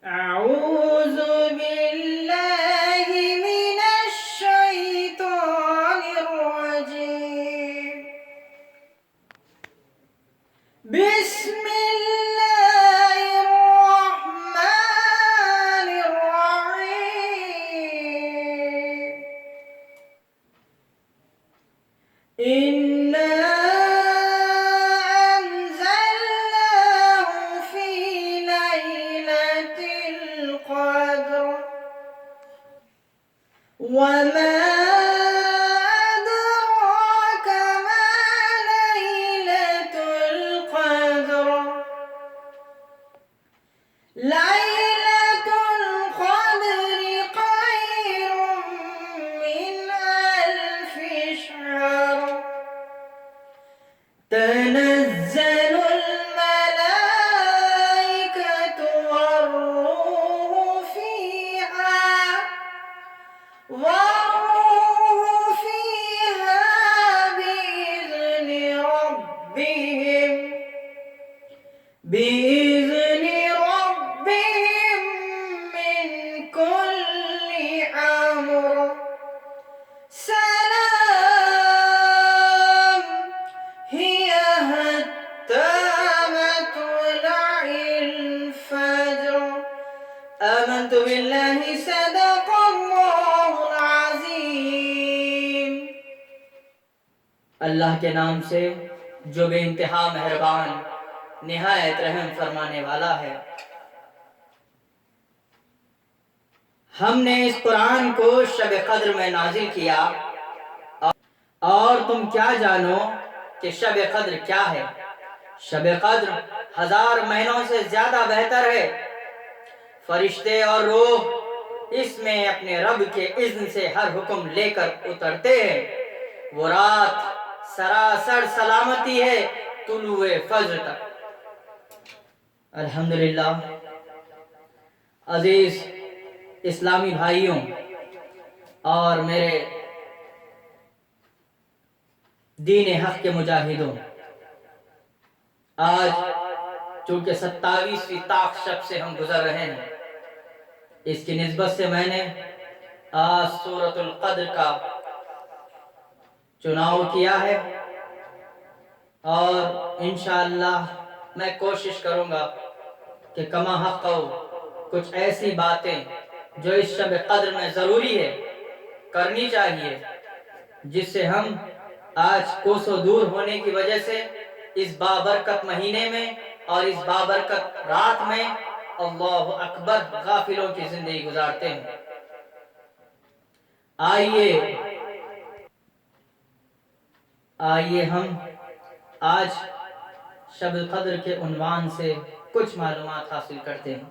أعوذ بالله من الشيطان الرجيم. بسم الله الرحمن الرحيم. إنا أنزلناه في ليلة القدر وما أدراك ما ليلة القدر. ليلة القدر خير من 1000 شهر. تنزل الملائكة والروح فيها بإذن ربهم من كل أمر. سلام هي حتى مطلع الفجر. آمنت بالله صدق اللہ العظیم. اللہ کے نام سے جو بے انتہا مہربان نہایت رحم فرمانے والا ہے. ہم نے اس قرآن کو شب قدر میں نازل کیا اور تم کیا جانو کہ شب قدر کیا ہے. شب قدر 1000 مہینوں سے زیادہ بہتر ہے. فرشتے اور روح اس میں اپنے رب کے اذن سے ہر حکم لے کر اترتے ہیں. وہ رات سراسر سلامتی ہے طلوع فجر تک. الحمدللہ عزیز اسلامی بھائیوں اور میرے دین حق کے مجاہدوں، آج چونکہ 27ویں طاق شب سے ہم گزر رہے ہیں، اس کی نسبت سے میں نے آج سورۃ القدر کا چناؤ کیا ہے اور انشاءاللہ میں کوشش کروں گا کہ کما حق کچھ ایسی باتیں جو اس شب قدر میں ضروری ہے کرنی چاہیے، جس سے ہم آج کوسوں دور ہونے کی وجہ سے اس بابرکت مہینے میں اور اس بابرکت رات میں اللہ اکبر غافلوں کی زندگی گزارتے ہیں. آئیے ہم آج شب قدر کے عنوان سے کچھ معلومات حاصل کرتے ہیں.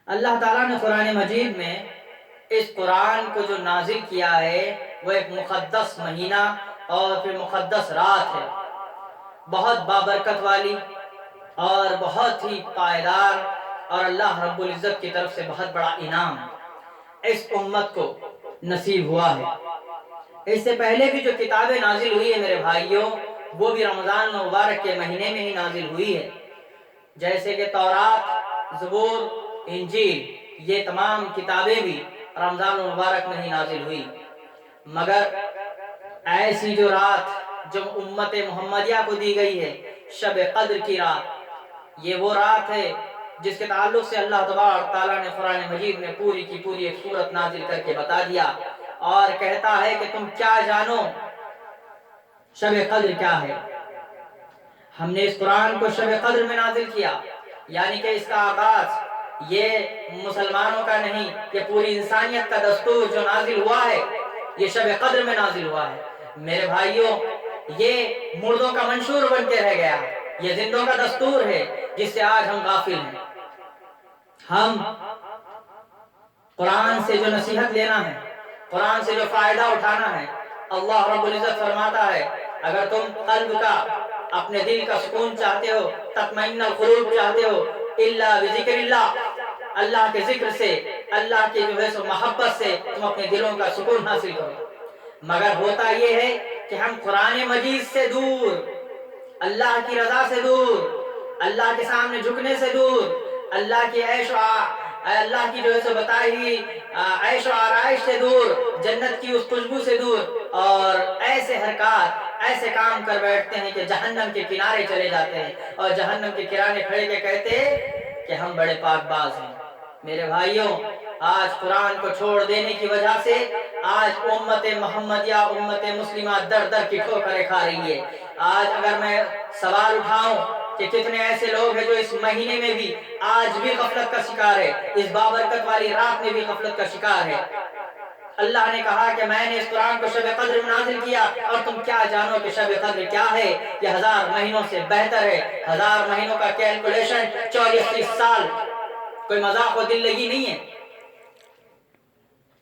اللہ تعالیٰ نے قرآن مجید میں اس قرآن کو جو نازل کیا ہے وہ ایک مقدس مہینہ اور پھر مقدس رات ہے، بہت بابرکت والی اور بہت ہی پائیدار، اور اللہ رب العزت کی طرف سے بہت بڑا انعام اس امت کو نصیب ہوا ہے. اس سے پہلے بھی جو کتابیں نازل ہوئی ہیں میرے بھائیوں، وہ بھی رمضان مبارک کے مہینے میں ہی نازل ہوئی ہے، جیسے کہ تورات، زبور، انجیل. یہ تمام کتابیں بھی رمضان مبارک میں ہی نازل ہوئی. مگر ایسی جو رات جو امت محمدیہ کو دی گئی ہے، شب قدر کی رات، یہ وہ رات ہے جس کے تعلق سے اللہ تبارک تعالیٰ نے قرآن مجید میں پوری کی پوری ایک سورت نازل کر کے بتا دیا اور کہتا ہے کہ تم کیا جانو شب قدر کیا ہے. ہم نے اس قرآن کو شب قدر میں نازل کیا، یعنی کہ اس کا آغاز یہ مسلمانوں کا نہیں، یہ پوری انسانیت کا دستور جو نازل ہوا ہے یہ شب قدر میں نازل ہوا ہے. میرے بھائیوں، یہ مردوں کا منشور بن کے رہ گیا، یہ زندوں کا دستور ہے جس سے آج ہم غافل ہیں. ہم قرآن سے جو نصیحت لینا ہے، قرآن سے جو فائدہ اٹھانا ہے، اللہ رب العزت فرماتا ہے اگر تم قلب کا، اپنے دل کا سکون چاہتے ہو، تطمئن القلوب چاہتے ہو، الا بذکر اللہ، اللہ کے ذکر سے، اللہ کی جو ہے سو محبت سے تم اپنے دلوں کا سکون حاصل کرو. مگر ہوتا یہ ہے کہ ہم قرآن مجید سے دور، اللہ کی رضا سے دور، اللہ کے سامنے جھکنے سے دور، اللہ کی اللہ کی جو ہے سو بتائی ہوئی عیش و آرائش سے دور، جنت کی اس خوشبو سے دور، اور ایسے حرکات ایسے کام کر بیٹھتے ہیں کہ جہنم کے کنارے چلے جاتے ہیں، اور جہنم کے کنارے کھڑے کے کہتے کہ ہم بڑے پاک باز ہیں۔ میرے بھائیوں، آج قرآن کو چھوڑ دینے کی وجہ سے آج امت محمدیہ، امت مسلمہ در در کی ٹھوکریں کھا رہی ہے۔ آج اگر میں سوال اٹھاؤں کہ کتنے ایسے لوگ ہیں جو اس مہینے میں بھی آج بھی غفلت کا شکار ہے، اس بابرکت والی رات میں بھی غفلت کا شکار ہے۔ اللہ نے کہا کہ میں نے اس قرآن کو شب قدر میں نازل کیا، اور تم کیا جانو کہ شب قدر کیا ہے؟ یہ 1000 مہینوں سے بہتر ہے۔ 1000 مہینوں کا کیلکولیشن 84 سال، کوئی مذاق و دل لگی نہیں ہے۔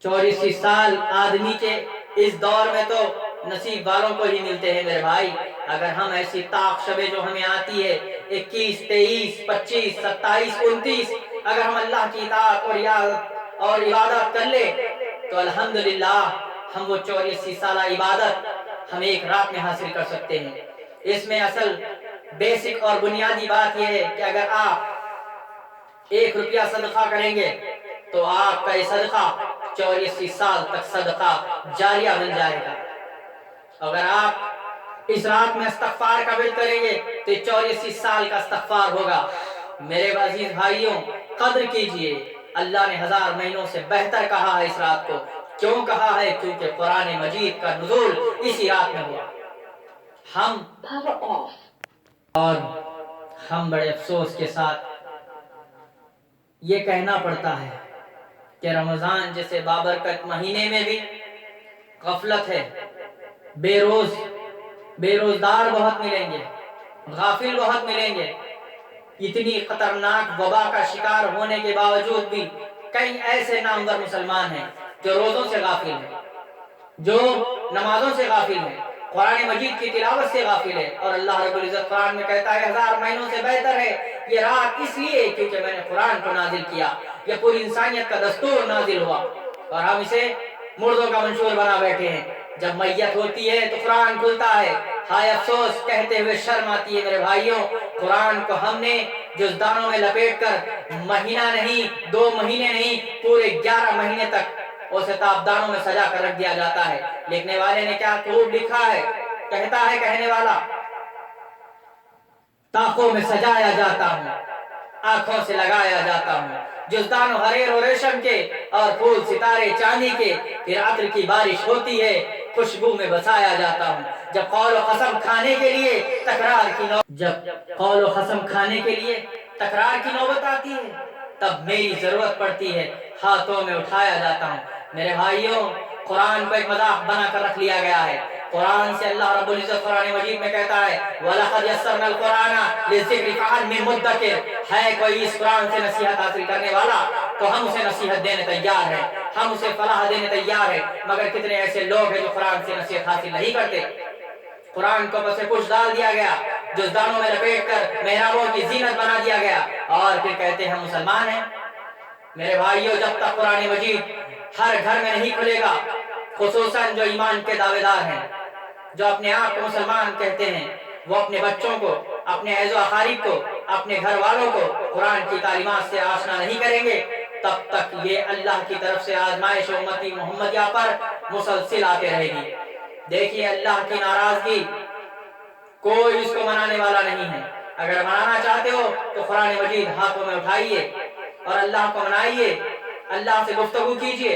84 سال آدمی کے اس دور میں تو نصیب والوں کو ہی ملتے ہیں میرے بھائی۔ اگر ہم ایسی طاق شبیں جو ہمیں آتی ہے 21، 23، 25، 27، 29، اگر ہم اللہ کی اطاعت اور عبادت کر لے تو الحمدللہ ہم وہ 84 سالہ عبادت ہم ایک رات میں حاصل کر سکتے ہیں۔ اس میں اصل بیسک اور بنیادی بات یہ ہے کہ اگر آپ 1 روپیہ صدقہ کریں گے تو آپ کا یہ صدقہ 84 سال تک صدقہ جاریہ بن جائے گا۔ اگر آپ اس رات میں استغفار کا ورد کریں گے تو 84 سال کا استغفار ہوگا۔ میرے عزیز بھائیوں، قدر کیجئے، اللہ نے 1000 مہینوں سے بہتر کہا ہے اس رات کو۔ کیوں کہا ہے؟ کیونکہ قرآن مجید کا نزول اسی رات میں ہوا۔ اور ہم بڑے افسوس کے ساتھ یہ کہنا پڑتا ہے کہ رمضان جیسے بابرکت مہینے میں بھی غفلت ہے، بے روزدار بہت ملیں گے، غافل بہت ملیں گے۔ اتنی خطرناک وبا کا شکار ہونے کے باوجود بھی کئی ایسے نامور مسلمان ہیں جو روزوں سے غافل ہیں، جو نمازوں سے غافل ہیں، قرآن مجید کی تلاوت سے غافل ہے۔ اور اللہ رب العزت قرآن میں کہتا ہے 1000 مہینوں سے بہتر ہے یہ رات اس لیے کیونکہ میں نے قرآن کو نازل کیا، یہ پوری انسانیت کا دستور نازل ہوا، اور ہم اسے مردوں کا منشور بنا بیٹھے ہیں۔ جب میت ہوتی ہے تو قرآن کھلتا ہے، ہائے افسوس کہتے ہوئے شرم آتی ہے میرے بھائیوں۔ قرآن کو ہم نے جزدانوں میں لپیٹ کر مہینہ نہیں، 2 مہینے نہیں، پورے 11 مہینے تک اسے تابدانوں میں سجا کر رکھ دیا جاتا ہے۔ لکھنے والے نے کیا خوب لکھا ہے، کہتا ہے کہنے والا، طاقوں میں سجایا جاتا ہوں، آنکھوں سے لگایا جاتا ہوں، جزدان و حریر و ریشم کے اور پھول ستارے چاندی کے، پھر عطر کی بارش ہوتی ہے، خوشبو میں بسایا جاتا ہوں۔ جب قول و قسم کھانے کے لیے تکرار کی نوبت آتی ہے تب میری ضرورت پڑتی ہے، ہاتھوں میں اٹھایا جاتا ہوں۔ میرے بھائیوں، قرآن کو ایک مذاق بنا کر رکھ لیا گیا ہے۔ قرآن سے اللہ رب العزت قرآن مجید میں کہتا ہے وَلَقَدْ يَسَّرْنَا الْقُرْآنَ لِلذِّكْرِ فَهَلْ مِن مُدَّكِرٍ، ہے کوئی اس قرآن سے نصیحت حاصل کرنے والا تو ہم اسے نصیحت دینے تیار ہیں، ہم اسے فلاح دینے تیار ہیں۔ مگر کتنے ایسے لوگ ہیں جو قرآن سے نصیحت حاصل نہیں کرتے۔ قرآن کو بس پوچھ ڈال دیا گیا، جزدانوں میں لپیٹ کر محرابوں کی زینت بنا دیا گیا، اور پھر کہتے ہیں ہم مسلمان ہیں۔ میرے بھائیوں، جب تک قرآن مجید ہر گھر میں نہیں کھلے گا، خصوصاً جو ایمان کے دعوے دار ہیں، جو اپنے آپ کو مسلمان کہتے ہیں، وہ اپنے بچوں کو، اپنے اعز و اقارب کو، اپنے گھر والوں کو قرآن کی تعلیمات سے آشنا نہیں کریں گے، تب تک یہ اللہ کی طرف سے آزمائش امتی محمدیہ پر مسلسل آتے رہے گی۔ دیکھیے، اللہ کی ناراضگی کوئی اس کو منانے والا نہیں ہے۔ اگر منانا چاہتے ہو تو قرآن مجید ہاتھوں میں اٹھائیے اور اللہ کو منائیے، اللہ سے گفتگو کیجئے۔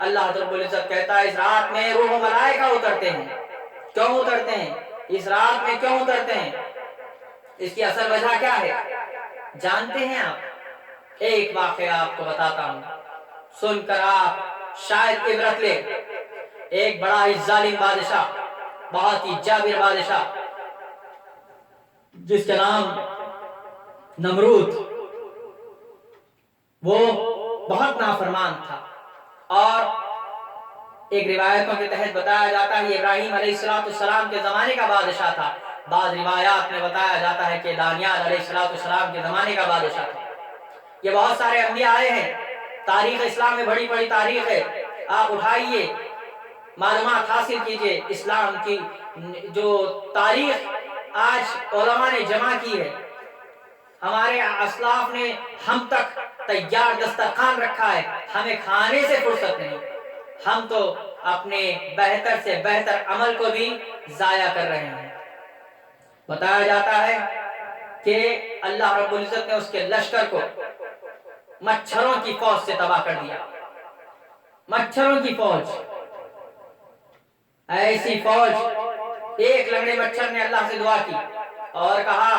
اللہ رب العزت کہتا ہے اس رات میں روح و ملائکہ اترتے ہیں۔ کیوں اترتے ہیں؟ اس رات میں کیوں اترتے ہیں؟ اس کی اصل وجہ کیا ہے جانتے ہیں آپ؟ ایک واقعہ آپ کو بتاتا ہوں، سن کر آپ شاید عبرت لے۔ ایک بڑا ہی ظالم بادشاہ، بہت ہی جابر بادشاہ، جس کا نام نمرود، وہ بہت نافرمان تھا، اور ایک روایتوں کے تحت بتایا جاتا ہے ابراہیم علیہ السلام کے زمانے کا بادشاہ تھا۔ بعض روایات میں بتایا جاتا ہے کہ دانیال علیہ السلام کے زمانے کا بادشاہ تھا۔ یہ بہت سارے انبیاء آئے ہیں، تاریخ اسلام میں بڑی بڑی تاریخ ہے، آپ اٹھائیے، معلومات حاصل کیجئے۔ اسلام کی جو تاریخ آج علماء نے جمع کی ہے، ہمارے اسلاف نے ہم تک تیار دسترخوان رکھا ہے، ہمیں کھانے سے فرصت نہیں، ہم تو اپنے بہتر سے بہتر عمل کو بھی ضائع کر رہے ہیں۔ بتایا جاتا ہے کہ اللہ رب العزت نے اس کے لشکر کو مچھروں کی فوج سے تباہ کر دیا، مچھروں کی فوج، ایسی فوج۔ ایک لنگڑے مچھر نے اللہ سے دعا کی اور کہا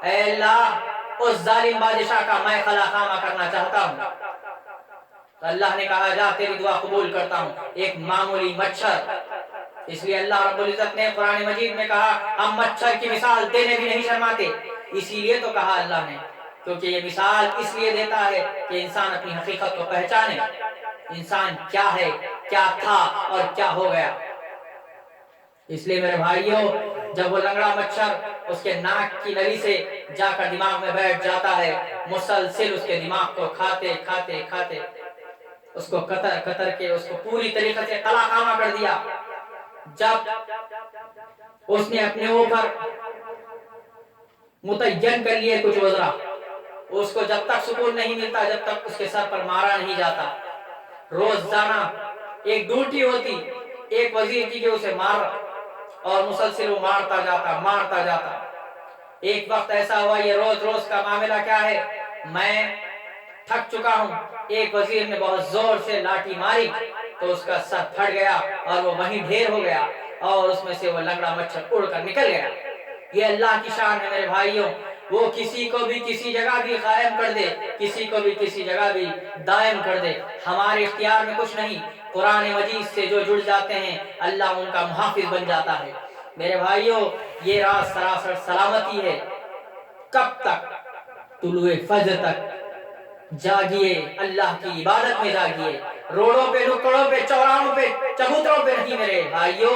اے اللہ اس ظالم بادشاہ کا میں خلا خامہ کرنا چاہتا ہوں۔ تو اللہ نے کہا جا تیری دعا قبول کرتا ہوں، ایک معمولی مچھر۔ اس لیے اللہ رب العزت نے قرآن مجید میں کہا ہم مچھر کی مثال دینے بھی نہیں شرماتے، اسی لیے تو کہا اللہ نے، کیونکہ یہ مثال اس لیے دیتا ہے کہ انسان اپنی حقیقت کو پہچانے، انسان کیا ہے، کیا تھا اور کیا ہو گیا۔ اس لیے میرے بھائیوں، جب وہ لنگڑا مچھر اس کے ناک کی نلی سے جا کر دماغ میں بیٹھ جاتا ہے، مسلسل اس کے دماغ کو کھاتے کھاتے کھاتے اس کو قطر قطر کے اس کو پوری طریقے سے قلا خامہ کر دیا۔ جب اس نے اپنے اوپر متعین کر لیے کچھ وزراء، اس کو جب تک سکون نہیں ملتا جب تک اس کے سر پر مارا نہیں جاتا، روزانہ ایک ڈیوٹی ہوتی ایک وزیر کی کہ اسے مار، اور مسلسل وہ مارتا جاتا۔ ایک وقت ایسا ہوا، یہ روز روز کا معاملہ کیا ہے، میں تھک چکا ہوں، ایک وزیر نے بہت زور سے لاٹھی ماری تو اس کا سر پھٹ گیا اور وہ وہیں ڈھیر ہو گیا، اور اس میں سے وہ لنگڑا مچھر اڑ کر نکل گیا۔ یہ اللہ کی شان ہے میرے بھائیوں، وہ کسی کو بھی کسی جگہ بھی قائم کر دے، کسی کو بھی کسی جگہ بھی دائم کر دے، ہمارے اختیار میں کچھ نہیں۔ قرآن مجید سے جو جڑ جاتے ہیں اللہ ان کا محافظ بن جاتا ہے۔ میرے بھائیوں، یہ راز سراسر سلامتی ہے۔ کب تک؟ طلوع فجر تک جاگیے، اللہ کی عبادت میں جاگیے، روڈوں پہ، نکڑوں پہ، چوراہوں پہ، چبوتروں پہ نہیں میرے بھائیوں،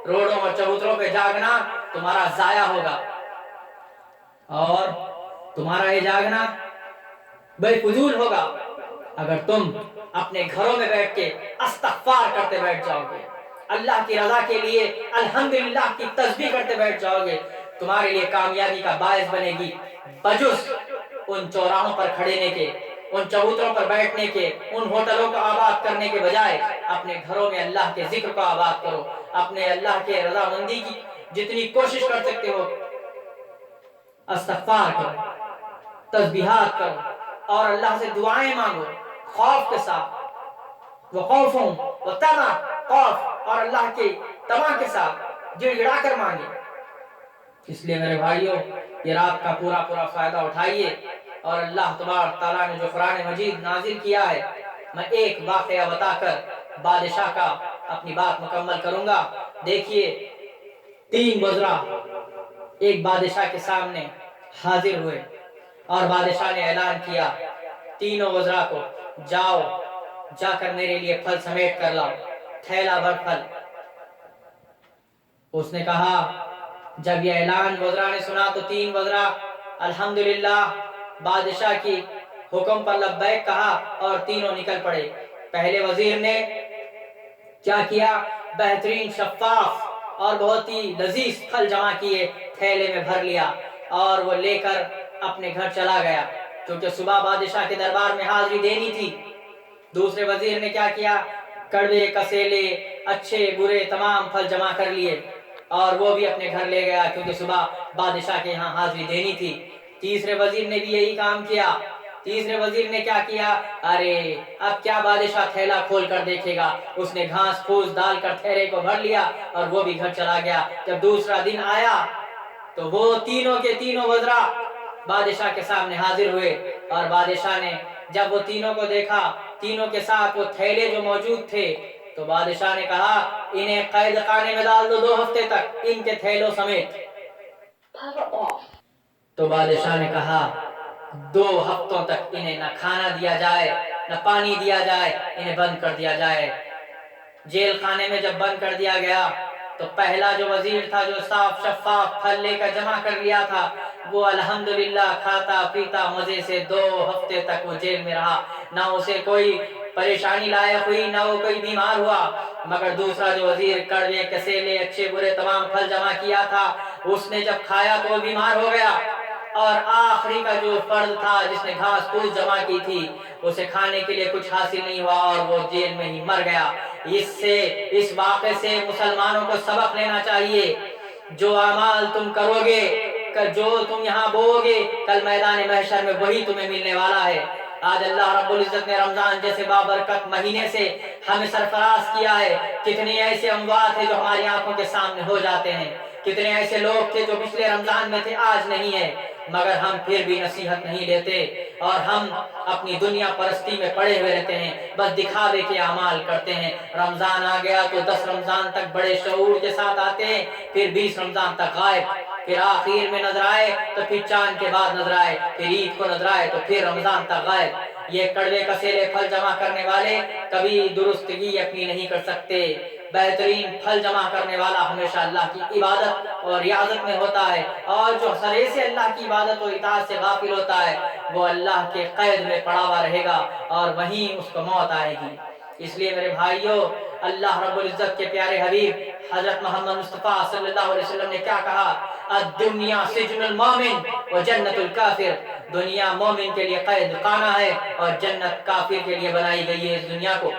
روڈوں اور چبوتروں پہ جاگنا تمہارا ضائع ہوگا، اور تمہارا یہ جاگنا بے فضول ہوگا اگر تم اپنے گھروں میں بیٹھ کے استغفار کرتے بیٹھ جاؤ گے، اللہ کی رضا کے لیے الحمدللہ کی تسبیح کرتے بیٹھ جاؤ گے، تمہارے لیے کامیابی کا باعث بنے گی، بجز ان چوراہوں پر کھڑے کے، ان چبوتروں پر بیٹھنے کے، ان ہوٹلوں کو آباد کرنے کے بجائے اپنے گھروں میں اللہ کے ذکر کو آباد کرو، اپنے اللہ کے رضا مندی کی جتنی کوشش کر سکتے ہو استغفار کرو، تسبیحات کرو، اور اللہ سے دعائیں مانگو خوف کے ساتھ، وخوفوں وطمع، خوف اور اللہ کے طمع کے ساتھ گڑ گڑا کر مانگے۔ اس لیے میرے بھائیوں، یہ رات کا پورا فائدہ اٹھائیے، اور اللہ تبارک تعالیٰ نے جو قرآن مجید نازل کیا ہے، میں ایک واقعہ بتا کر بادشاہ کا اپنی بات مکمل کروں گا۔ دیکھیے، 3 وزراء ایک بادشاہ کے سامنے حاضر ہوئے، اور بادشاہ نے اعلان کیا تینوں وزراء کو، جاؤ جا کر میرے لیے پھل سمیٹ کر لاؤ، تھیلا بھر پھل۔ اس نے کہا، جب یہ اعلان وزراء نے سنا تو 3 وزراء الحمدللہ بادشاہ کی حکم پر لبیک کہا اور تینوں نکل پڑے۔ پہلے وزیر نے کیا کیا، بہترین شفاف اور بہت ہی لذیذ پھل جمع کیے، تھیلے میں بھر لیا اور وہ لے کر اپنے گھر چلا گیا، کیونکہ صبح بادشاہ کے دربار میں حاضری دینی تھی۔ دوسرے وزیر نے کیا کیا، کڑوے کسیلے اچھے برے تمام پھل جمع کر لیے اور وہ بھی اپنے گھر لے گیا، کیونکہ صبح بادشاہ کے ہاں حاضری دینی تھی۔ تیسرے وزیر نے بھی یہی کام کیا۔ تیسرے وزیر نے کیا کیا، ارے اب کیا بادشاہ تھیلا کھول کر دیکھے گا، اس نے گھاس پھوس ڈال کر تھیلے کو بھر لیا اور وہ بھی گھر چلا گیا۔ جب دوسرا دن آیا تو وہ تینوں کے تینوں وزراء بادشاہ کے سامنے حاضر ہوئے، اور بادشاہ نے جب وہ تینوں کو دیکھا، تینوں کے ساتھ وہ تھیلے جو موجود تھے، تو بادشاہ نے کہا انہیں قید خانے میں ڈال دو 2 ہفتے تک ان کے تھیلوں سمیت۔ تو بادشاہ نے کہا 2 ہفتوں تک انہیں نہ کھانا دیا جائے نہ پانی دیا جائے، انہیں بند کر دیا جائے۔ جیل خانے میں جب بند کر دیا گیا تو پہلا جو وزیر تھا، جو صاف شفاف پھل لے کر جمع کر لیا تھا، وہ الحمدللہ کھاتا پیتا مزے سے 2 ہفتے تک وہ جیل میں رہا، نہ اسے کوئی پریشانی لائق ہوئی، نہ وہ کوئی بیمار ہوا۔ مگر دوسرا جو وزیر کڑوے کسیلے اچھے برے تمام پھل جمع کیا تھا، اس نے جب کھایا تو وہ بیمار ہو گیا۔ اور آخری کا جو فرد تھا جس نے گھاس پھوس جمع کی تھی اسے کھانے کے لیے کچھ حاصل نہیں ہوا اور وہ جیل میں ہی مر گیا۔ اس واقعے سے مسلمانوں کو سبق لینا چاہیے، جو اعمال تم کرو گے، جو تم یہاں بو گے، کل میدان محشر میں وہی تمہیں ملنے والا ہے۔ آج اللہ رب العزت نے رمضان جیسے بابرکت مہینے سے ہمیں سرفراز کیا ہے۔ کتنے ایسے اموات ہیں جو ہماری آنکھوں کے سامنے ہو جاتے ہیں، کتنے ایسے لوگ تھے جو پچھلے رمضان میں تھے آج نہیں ہے، مگر ہم پھر بھی نصیحت نہیں لیتے اور ہم اپنی دنیا پرستی میں پڑے ہوئے رہتے ہیں، بس دکھاوے کے اعمال کرتے ہیں۔ رمضان آ گیا تو 10 رمضان تک بڑے شعور کے ساتھ آتے ہیں، پھر 20 رمضان تک غائب، پھر آخر میں نظر آئے تو پھر چاند کے بعد نظر آئے، پھر عید کو نظر آئے تو پھر رمضان تک غائب۔ یہ کڑوے کسیلے پھل جمع کرنے والے کبھی درستگی اپنی نہیں کر سکتے۔ بہترین پھل جمع کرنے والا ہمیشہ اللہ کی عبادت اور ریاضت میں ہوتا ہے، اور جو سرے سے اللہ کی عبادت اور اطاعت سے غافل ہوتا ہے وہ اللہ کے قید میں پڑا ہوا رہے گا اور وہیں اس کو موت آئے گی۔ اس لیے میرے بھائیوں، اللہ رب العزت کے پیارے حبیب حضرت محمد مصطفیٰ صلی اللہ علیہ وسلم نے کیا کہا؟ الدنیا سجن المومن و جنت الکافر، دنیا مومن کے لیے قید خانہ ہے اور جنت کافر کے لیے بنائی گئی ہے اس دنیا کو۔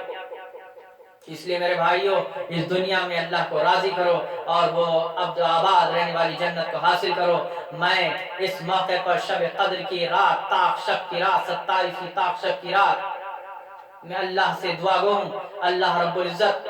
اس لیے میرے بھائیوں، اس دنیا میں اللہ کو راضی کرو اور وہ ابد آباد رہنے والی جنت کو حاصل کرو۔ میں اس موقع پر شب قدر کی رات، طاق شب کی رات، 27 طاق شب کی رات میں اللہ سے دعا گو ہوں، اللہ رب العزت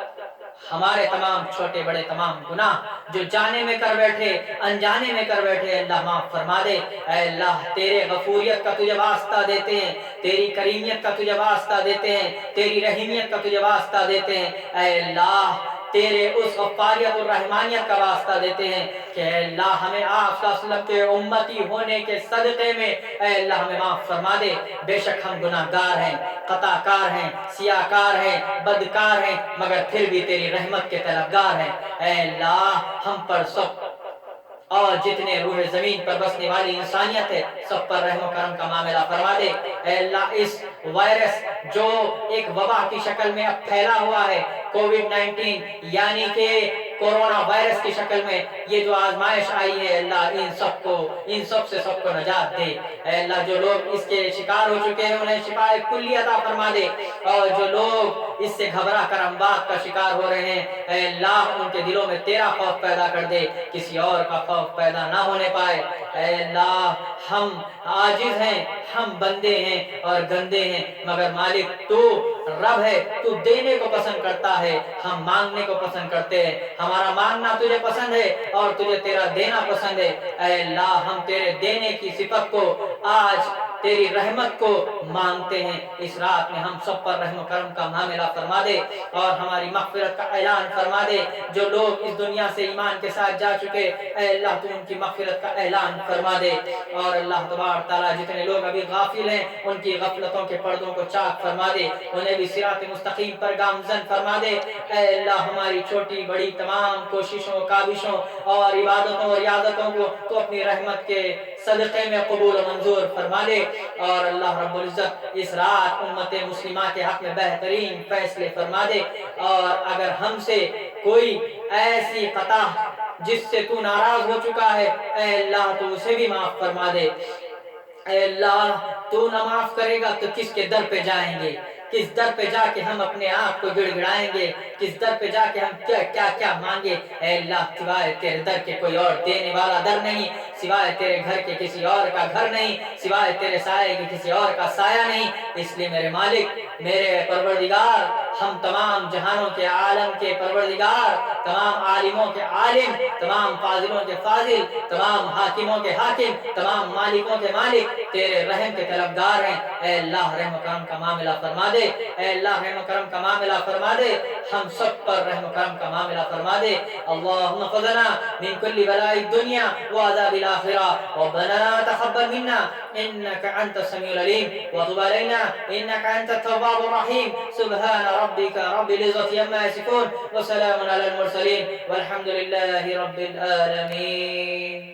ہمارے تمام چھوٹے بڑے تمام گناہ جو جانے میں کر بیٹھے، انجانے میں کر بیٹھے، اللہ معاف فرما دے۔ اے اللہ، تیرے غفوریت کا تجھے واسطہ دیتے ہیں، تیری کریمیت کا تجھے واسطہ دیتے ہیں، تیری رحیمیت کا تجھے واسطہ دیتے ہیں۔ اے اللہ، تیرے اس غفاریت اور رحمانیت کا واسطہ دیتے ہیں کہ اے اللہ ہمیں آپ صلی اللہ علیہ وسلم کے امتی ہونے کے صدقے میں اے اللہ ہمیں معاف فرما دے۔ بے شک ہم گناہ گار ہیں، خطا کار ہیں، سیاہ کار ہیں، بدکار ہیں، مگر پھر بھی تیری رحمت کے طلبگار ہیں۔ اے اللہ ہم پر سب اور جتنے روح زمین پر بسنے والی انسانیت ہے سب پر رحم و کرم کا معاملہ فرما دے۔ اے اللہ، اس وائرس جو ایک وبا کی شکل میں اب پھیلا ہوا ہے، کووڈ-19 یعنی کہ کورونا وائرس کی شکل میں یہ جو آزمائش آئی ہے، اللہ ان سب سے سب کو نجات دے۔ اے اللہ، جو لوگ اس کے شکار ہو چکے ہیں انہیں شفائے کلی عطا فرما دے، اور جو لوگ اس سے گھبرا کر اموات کا شکار ہو رہے ہیں اے اللہ ان کے دلوں میں تیرا خوف پیدا کر دے، کسی اور کا خوف پیدا نہ ہونے پائے۔ اے اللہ، ہم عاجز ہیں، ہم بندے ہیں اور گندے ہیں، مگر مالک تو رب ہے، تو دینے کو پسند کرتا ہے، ہم مانگنے کو پسند کرتے ہیں۔ ہمارا مانگنا تجھے پسند ہے اور تجھے تیرا دینا پسند ہے۔ اے اللہ، ہم تیرے دینے کی صفت کو، آج تیری رحمت کو مانگتے ہیں۔ اس رات میں ہم سب پر رحم و کرم کا معاملہ فرما دے اور ہماری مغفرت کا اعلان فرما دے۔ جو لوگ اس دنیا سے ایمان کے ساتھ جا چکے اے اللہ تو ان کی مغفرت کا اعلان فرما دے، اور اللہ تبارک تعالیٰ جتنے لوگ ابھی غافل ہیں ان کی غفلتوں کے پردوں کو چاک فرما دے، انہیں بھی صراط مستقیم پر گامزن فرما دے۔ اے اللہ، ہماری چھوٹی بڑی تمام کوششوں، کاوشوں اور عبادتوں اور ریاضتوں کو تو اپنی رحمت کے صدقے میں قبول و منظور فرما دے، اور اللہ رب العزت اس رات امت مسلمہ کے حق میں بہترین فیصلے فرما دے، اور اگر ہم سے کوئی ایسی خطا جس سے تو ناراض ہو چکا ہے اے اللہ تو اسے بھی معاف فرما دے۔ اے اللہ، تو نہ معاف کرے گا تو کس کے در پہ جائیں گے؟ کس در پہ جا کے ہم اپنے آپ کو گڑ گڑائیں گے؟ کس در پہ جا کے ہم کیا مانگے؟ اے اللہ، سوائے تیرے در کے کوئی اور دینے والا در نہیں، سوائے تیرے گھر کے کسی اور کا گھر نہیں، سوائے تیرے سائے کے کسی اور کا سایہ نہیں۔ اس لیے میرے مالک، میرے پروردگار، ہم تمام جہانوں کے عالم کے پروردگار، تمام عالموں کے عالم، تمام فاضلوں کے فاضل، تمام حاکموں کے حاکم، تمام مالکوں کے مالک تیرے رحم کے طلبگار ہیں۔ اے اللہ، رحم و کرم کا معاملہ فرما دے، اے اللہ رحم و کرم کا معاملہ فرما دے، ہم سب پر رحم و کرم کا معاملہ فرما دے۔ اللہم فضنا من کل بلاء الدنیا وعذاب الآخرہ، ربنا تقبل منا انك انت السميع العليم وتب علينا انك انت التواب الرحيم۔ سبحان ربك رب العزة عما يصفون وسلام على المرسلين والحمد لله رب العالمين۔